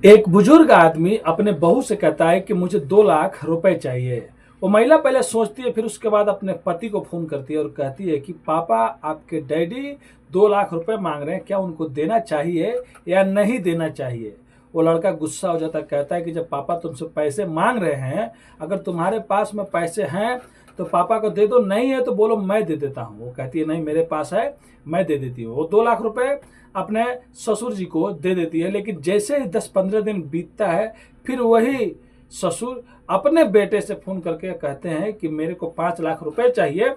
एक बुजुर्ग आदमी अपने बहू से कहता है कि मुझे 2 लाख रुपए चाहिए। वो महिला पहले सोचती है, फिर उसके बाद अपने पति को फोन करती है और कहती है कि पापा, आपके डैडी 2 लाख रुपए मांग रहे हैं, क्या उनको देना चाहिए या नहीं देना चाहिए। वो लड़का गुस्सा हो जाता है, कहता है कि जब पापा तुमसे पैसे मांग रहे हैं, अगर तुम्हारे पास में पैसे हैं तो पापा को दे दो, नहीं है तो बोलो मैं दे देता हूँ। वो कहती है नहीं, मेरे पास है, मैं दे देती हूँ। वो 2 लाख रुपए अपने ससुर जी को दे देती है, लेकिन जैसे ही 10-15 दिन बीतता है, फिर वही ससुर अपने बेटे से फोन करके कहते हैं कि मेरे को 5 लाख रुपए चाहिए।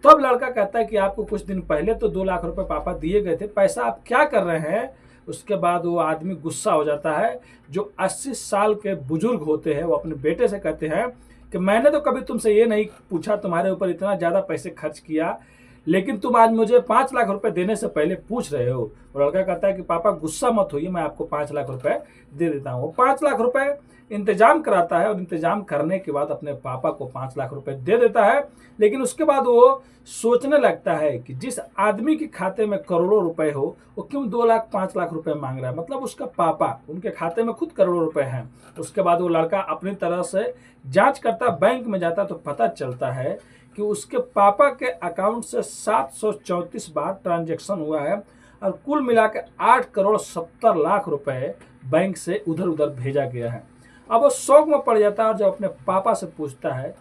तब लड़का कहता है कि आपको कुछ दिन पहले तो 2 लाख रुपए पापा दिए गए थे, पैसा आप क्या कर रहे हैं। उसके बाद वो आदमी गुस्सा हो जाता है। जो 80 साल के बुजुर्ग होते हैं वो अपने बेटे से कहते हैं कि मैंने तो कभी तुमसे ये नहीं पूछा, तुम्हारे ऊपर इतना ज़्यादा पैसे खर्च किया, लेकिन तुम आज मुझे 5 लाख रुपए देने से पहले पूछ रहे हो। और लड़का कहता है कि पापा गुस्सा मत होइए, मैं आपको 5 लाख रुपए दे देता हूँ। 5 लाख रुपए इंतजाम कराता है और इंतजाम करने के बाद अपने पापा को 5 लाख रुपए दे देता है। लेकिन उसके बाद वो सोचने लगता है कि जिस आदमी के खाते में करोड़ों रुपए हो, वो क्यों 2 लाख 5 लाख रुपए मांग रहा है। मतलब उसका पापा, उनके खाते में खुद करोड़ों रुपए हैं। उसके बाद वो लड़का अपनी तरह से जांच करता, बैंक में जाता तो पता चलता है कि उसके पापा के अकाउंट से 734 बार ट्रांजैक्शन हुआ है और कुल मिला के 8 करोड़ 70 लाख रुपए बैंक से उधर उधर भेजा गया है। अब वो शौक में पड़ जाता है और जब अपने पापा से पूछता है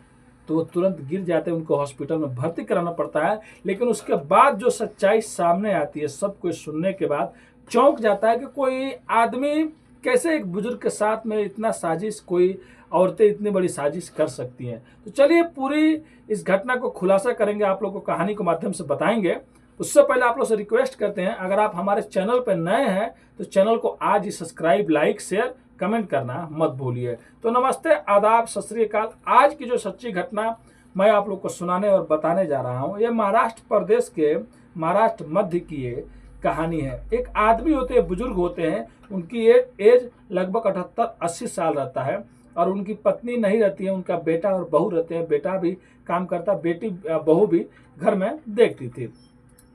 तो वो तुरंत गिर जाते हैं, उनको हॉस्पिटल में भर्ती कराना पड़ता है। लेकिन उसके बाद जो सच्चाई सामने आती है, सब कुछ सुनने के बाद चौंक जाता है कि कोई आदमी कैसे एक बुजुर्ग के साथ में इतना साजिश, कोई औरतें इतनी बड़ी साजिश कर सकती हैं। तो चलिए पूरी इस घटना को खुलासा करेंगे, आप लोगों को कहानी के माध्यम से बताएंगे। उससे पहले आप लोग से रिक्वेस्ट करते हैं, अगर आप हमारे चैनल पर नए हैं तो चैनल को आज ही सब्सक्राइब, लाइक, शेयर, कमेंट करना मत भूलिए। तो नमस्ते, आदाब, सत श्री अकाल। आज की जो सच्ची घटना मैं आप लोग को सुनाने और बताने जा रहा हूँ, ये महाराष्ट्र प्रदेश के महाराष्ट्र मध्य की ये कहानी है। एक आदमी होते हैं, बुजुर्ग होते हैं, उनकी एज लगभग 78-80 साल रहता है और उनकी पत्नी नहीं रहती है, उनका बेटा और बहू रहते हैं। बेटा भी काम करता, बेटी बहू भी घर में देखती थी।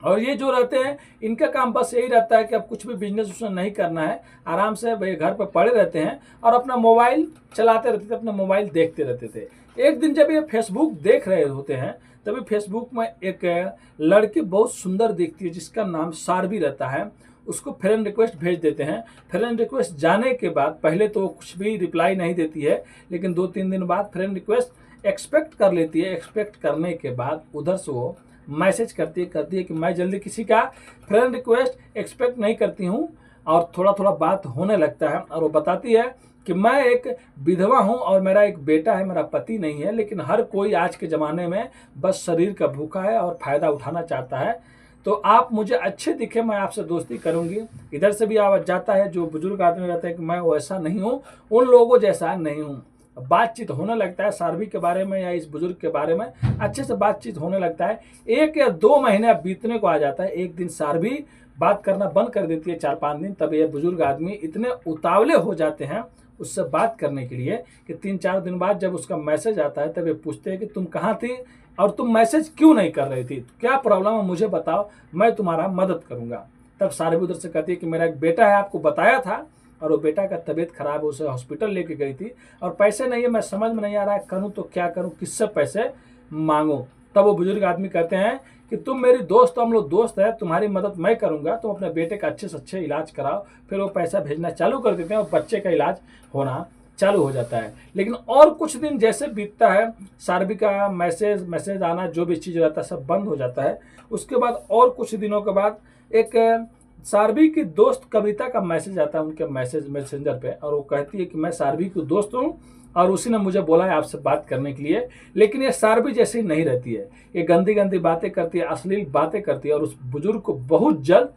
और ये जो रहते हैं, इनका काम बस यही रहता है कि अब कुछ भी बिजनेस उसने नहीं करना है, आराम से वे घर पर पड़े रहते हैं और अपना मोबाइल चलाते रहते थे, अपना मोबाइल देखते रहते थे। एक दिन जब ये फेसबुक देख रहे होते हैं, तभी फेसबुक में एक लड़की बहुत सुंदर दिखती है जिसका नाम सारवी रहता है। उसको फ्रेंड रिक्वेस्ट भेज देते हैं। फ्रेंड रिक्वेस्ट जाने के बाद पहले तो कुछ भी रिप्लाई नहीं देती है, लेकिन 2-3 दिन बाद फ्रेंड रिक्वेस्ट एक्सपेक्ट कर लेती है। एक्सपेक्ट करने के बाद उधर से वो मैसेज करती है कि मैं जल्दी किसी का फ्रेंड रिक्वेस्ट एक्सपेक्ट नहीं करती हूँ। और थोड़ा थोड़ा बात होने लगता है और वो बताती है कि मैं एक विधवा हूँ और मेरा एक बेटा है, मेरा पति नहीं है, लेकिन हर कोई आज के ज़माने में बस शरीर का भूखा है और फ़ायदा उठाना चाहता है। तो आप मुझे अच्छे दिखे, मैं आपसे दोस्ती करूंगी। इधर से भी आवाज़ जाता है, जो बुजुर्ग आदमी रहता है कि मैं वैसा नहीं हूँ, उन लोगों जैसा नहीं हूँ। बातचीत होने लगता है सारवी के बारे में या इस बुजुर्ग के बारे में, अच्छे से बातचीत होने लगता है। 1 या 2 महीने बीतने को आ जाता है। एक दिन सारवी बात करना बंद कर देती है, 4-5 दिन। तब ये बुजुर्ग आदमी इतने उतावले हो जाते हैं उससे बात करने के लिए कि 3-4 दिन बाद जब उसका मैसेज आता है, तब ये पूछते हैं कि तुम कहाँ थी और तुम मैसेज क्यों नहीं कर रही थी, क्या प्रॉब्लम है मुझे बताओ, मैं तुम्हारा मदद करूंगा। तब सारवी उधर से कहती है कि मेरा एक बेटा है, आपको बताया था, और वो बेटा का तबीयत खराब है, उसे हॉस्पिटल लेके गई थी और पैसे नहीं है, मैं समझ में नहीं आ रहा है करूँ तो क्या करूँ, किससे पैसे मांगूँ। तब वो बुजुर्ग आदमी कहते हैं कि तुम मेरी दोस्त हो, हम लोग दोस्त है, तुम्हारी मदद मैं करूंगा, तुम अपने बेटे का अच्छे से अच्छे इलाज कराओ। फिर वो पैसा भेजना चालू कर देते हैं और बच्चे का इलाज होना चालू हो जाता है। लेकिन और कुछ दिन जैसे बीतता है, सारवी का मैसेज आना, जो भी चीज़ रहता है सब बंद हो जाता है। उसके बाद और कुछ दिनों के बाद एक सारवी की दोस्त कविता का मैसेज आता है उनके मैसेंजर पे, और वो कहती है कि मैं सारवी की दोस्त हूँ और उसी ने मुझे बोला है आपसे बात करने के लिए। लेकिन ये सारवी जैसी नहीं रहती है, ये गंदी गंदी बातें करती है, अश्लील बातें करती है और उस बुजुर्ग को बहुत जल्द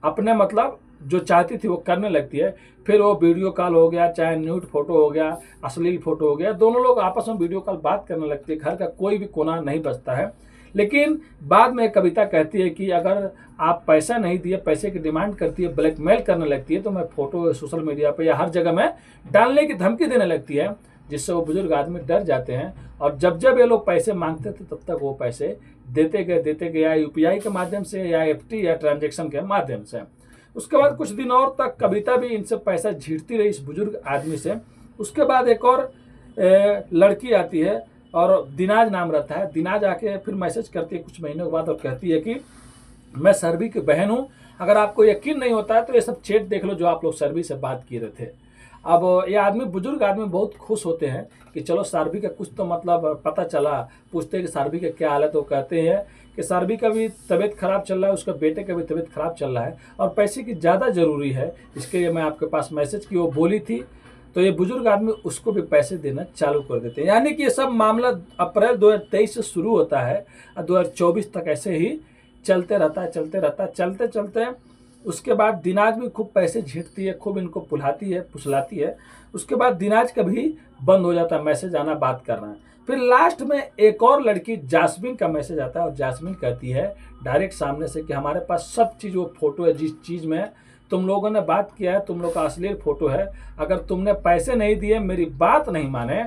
अपने मतलब जो चाहती थी वो करने लगती है। फिर वो वीडियो कॉल हो गया, चाहे न्यूड फोटो हो गया, अश्लील फोटो हो गया, दोनों लोग आपस में वीडियो कॉल बात करने लगती है। घर का कोई भी कोना नहीं बचता है। लेकिन बाद में कविता कहती है कि अगर आप पैसा नहीं दिए, पैसे की डिमांड करती है, ब्लैकमेल करने लगती है, तो मैं फोटो सोशल मीडिया पे या हर जगह में डालने की धमकी देने लगती है, जिससे वो बुजुर्ग आदमी डर जाते हैं। और जब जब ये लोग पैसे मांगते थे तब तक वो पैसे देते गए या यूपीआई के माध्यम से या एफटी या ट्रांजैक्शन के माध्यम से। उसके बाद कुछ दिन और तक कविता भी इनसे पैसा झीटती रही, इस बुजुर्ग आदमी से। उसके बाद एक और लड़की आती है और दिनाज नाम रहता है। दिनाज आके फिर मैसेज करती है कुछ महीनों के बाद और कहती है कि मैं सरबी की बहन हूँ, अगर आपको यकीन नहीं होता है तो ये सब चैट देख लो जो आप लोग सरबी से बात किए रहे थे। अब ये आदमी, बुजुर्ग आदमी बहुत खुश होते हैं कि चलो सारबी का कुछ तो मतलब पता चला। पूछते हैं कि सारबी का क्या हाल है, तो कहते हैं कि सारबी का भी तबीयत खराब चल रहा है, उसका बेटे का भी तबीयत खराब चल रहा है और पैसे की ज़्यादा ज़रूरी है, इसके लिए मैं आपके पास मैसेज की, वो बोली थी। तो ये बुजुर्ग आदमी उसको भी पैसे देना चालू कर देते हैं। यानी कि ये सब मामला अप्रैल 2023 से शुरू होता है और 2024 तक ऐसे ही चलते रहता है, चलते चलते उसके बाद दिनाज भी खूब पैसे झीटती है, खूब इनको पुलाती है, फुसलाती है। उसके बाद दिनाज का भी बंद हो जाता है मैसेज आना, बात करना। फिर लास्ट में एक और लड़की जास्मिन का मैसेज आता है और जास्मिन कहती है डायरेक्ट सामने से कि हमारे पास सब चीज़, वो फोटो है जिस चीज़ में तुम लोगों ने बात किया है, तुम लोग का अश्लील फोटो है। अगर तुमने पैसे नहीं दिए, मेरी बात नहीं माने,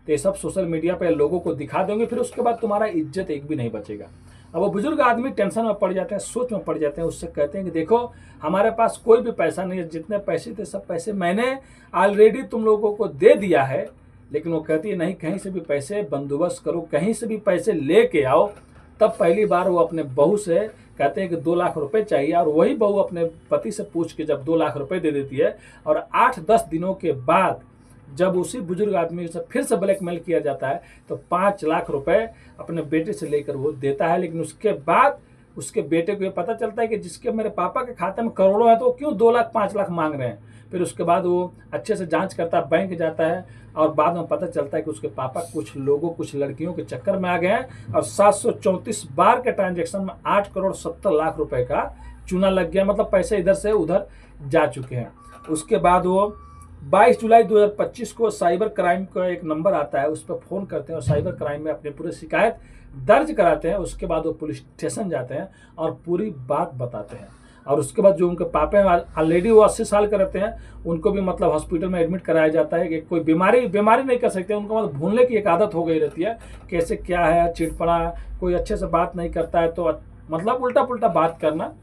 तो ये सब सोशल मीडिया पे लोगों को दिखा दोगे, फिर उसके बाद तुम्हारा इज्जत एक भी नहीं बचेगा। अब वो बुजुर्ग आदमी टेंशन में पड़ जाते हैं, सोच में पड़ जाते हैं। उससे कहते हैं कि देखो हमारे पास कोई भी पैसा नहीं है, जितने पैसे थे सब पैसे मैंने ऑलरेडी तुम लोगों को दे दिया है। लेकिन वो कहती है नहीं, कहीं से भी पैसे बंदोबस्त करो, कहीं से भी पैसे लेके आओ। तब पहली बार वो अपने बहू से कहते हैं कि 2 लाख रुपए चाहिए, और वही बहू अपने पति से पूछ के जब 2 लाख रुपए दे देती है। और 8-10 दिनों के बाद जब उसी बुजुर्ग आदमी से फिर से ब्लैकमेल किया जाता है तो 5 लाख रुपए अपने बेटे से लेकर वो देता है। लेकिन उसके बाद उसके बेटे को ये पता चलता है कि जिसके मेरे पापा के खाते में करोड़ों है तो क्यों 2 लाख 5 लाख मांग रहे हैं। फिर उसके बाद वो अच्छे से जांच करता है, बैंक जाता है और बाद में पता चलता है कि उसके पापा कुछ लोगों, कुछ लड़कियों के चक्कर में आ गए हैं और 734 बार के ट्रांजेक्शन में 8 करोड़ 70 लाख रुपए का चूना लग गया। मतलब पैसे इधर से उधर जा चुके हैं। उसके बाद वो 22 जुलाई 2025 को साइबर क्राइम का एक नंबर आता है, उस पर फ़ोन करते हैं और साइबर क्राइम में अपनी पूरी शिकायत दर्ज कराते हैं। उसके बाद वो पुलिस स्टेशन जाते हैं और पूरी बात बताते हैं। और उसके बाद जो उनके पापा हैं, ऑलरेडी वो 80 साल के रहते हैं, उनको भी मतलब हॉस्पिटल में एडमिट कराया जाता है कि कोई बीमारी नहीं कर सकते। उनको मतलब भूलने की एक आदत हो गई रहती है, कैसे क्या है, चिड़पड़ा, कोई अच्छे से बात नहीं करता है तो मतलब उल्टा पुल्टा बात करना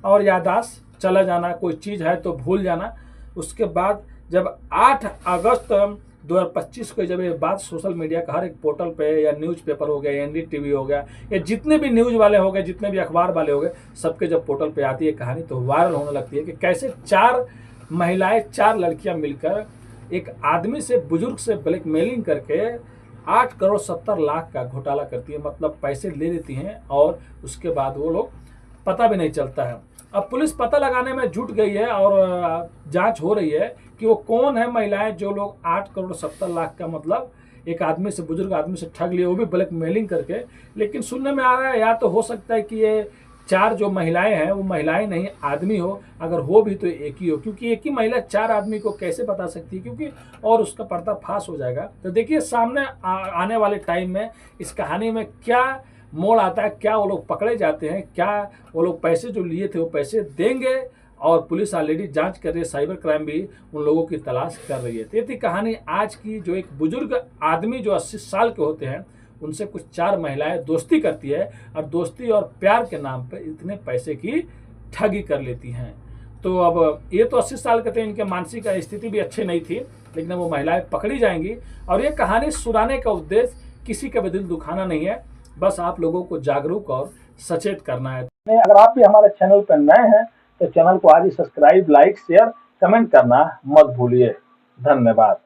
और याददाश्त चला जाना, कोई चीज़ है तो भूल जाना। उसके बाद जब 8 अगस्त 2025 को जब ये बात सोशल मीडिया का हर एक पोर्टल पे या न्यूज़पेपर हो गया, NDTV हो गया, या जितने भी न्यूज़ वाले हो गए, जितने भी अखबार वाले हो गए, सबके जब पोर्टल पे आती है कहानी तो वायरल होने लगती है कि कैसे 4 महिलाएं, 4 लड़कियां मिलकर एक आदमी से, बुजुर्ग से ब्लैकमेलिंग करके 8 करोड़ 70 लाख का घोटाला करती है। मतलब पैसे ले लेती हैं और उसके बाद वो लोग पता भी नहीं चलता है। अब पुलिस पता लगाने में जुट गई है और जांच हो रही है कि वो कौन है महिलाएं जो लोग 8 करोड़ 70 लाख का मतलब एक आदमी से, बुजुर्ग आदमी से ठग लिए, वो भी ब्लैकमेलिंग करके। लेकिन सुनने में आ रहा है या तो हो सकता है कि ये 4 जो महिलाएं हैं वो महिलाएं नहीं, आदमी हो। अगर हो भी तो एक ही हो, क्योंकि एक ही महिला 4 आदमी को कैसे बता सकती है, क्योंकि और उसका पर्दाफाश हो जाएगा। तो देखिए सामने आने वाले टाइम में इस कहानी में क्या मोड़ आता है, क्या वो लोग पकड़े जाते हैं, क्या वो लोग पैसे जो लिए थे वो पैसे देंगे। और पुलिस ऑलरेडी जांच कर रही है, साइबर क्राइम भी उन लोगों की तलाश कर रही है। तो ये थी कहानी आज की, जो एक बुजुर्ग आदमी जो 80 साल के होते हैं उनसे कुछ 4 महिलाएं दोस्ती करती है और दोस्ती और प्यार के नाम पे इतने पैसे की ठगी कर लेती हैं। तो अब ये तो 80 साल के थे, इनके मानसिक स्थिति भी अच्छी नहीं थी, लेकिन वो महिलाएं पकड़ी जाएंगी। और ये कहानी सुनाने का उद्देश्य किसी का भी दिल दुखाना नहीं है, बस आप लोगों को जागरूक और सचेत करना है। अगर आप भी हमारे चैनल पर नए हैं तो चैनल को आज ही सब्सक्राइब, लाइक, शेयर, कमेंट करना मत भूलिए। धन्यवाद।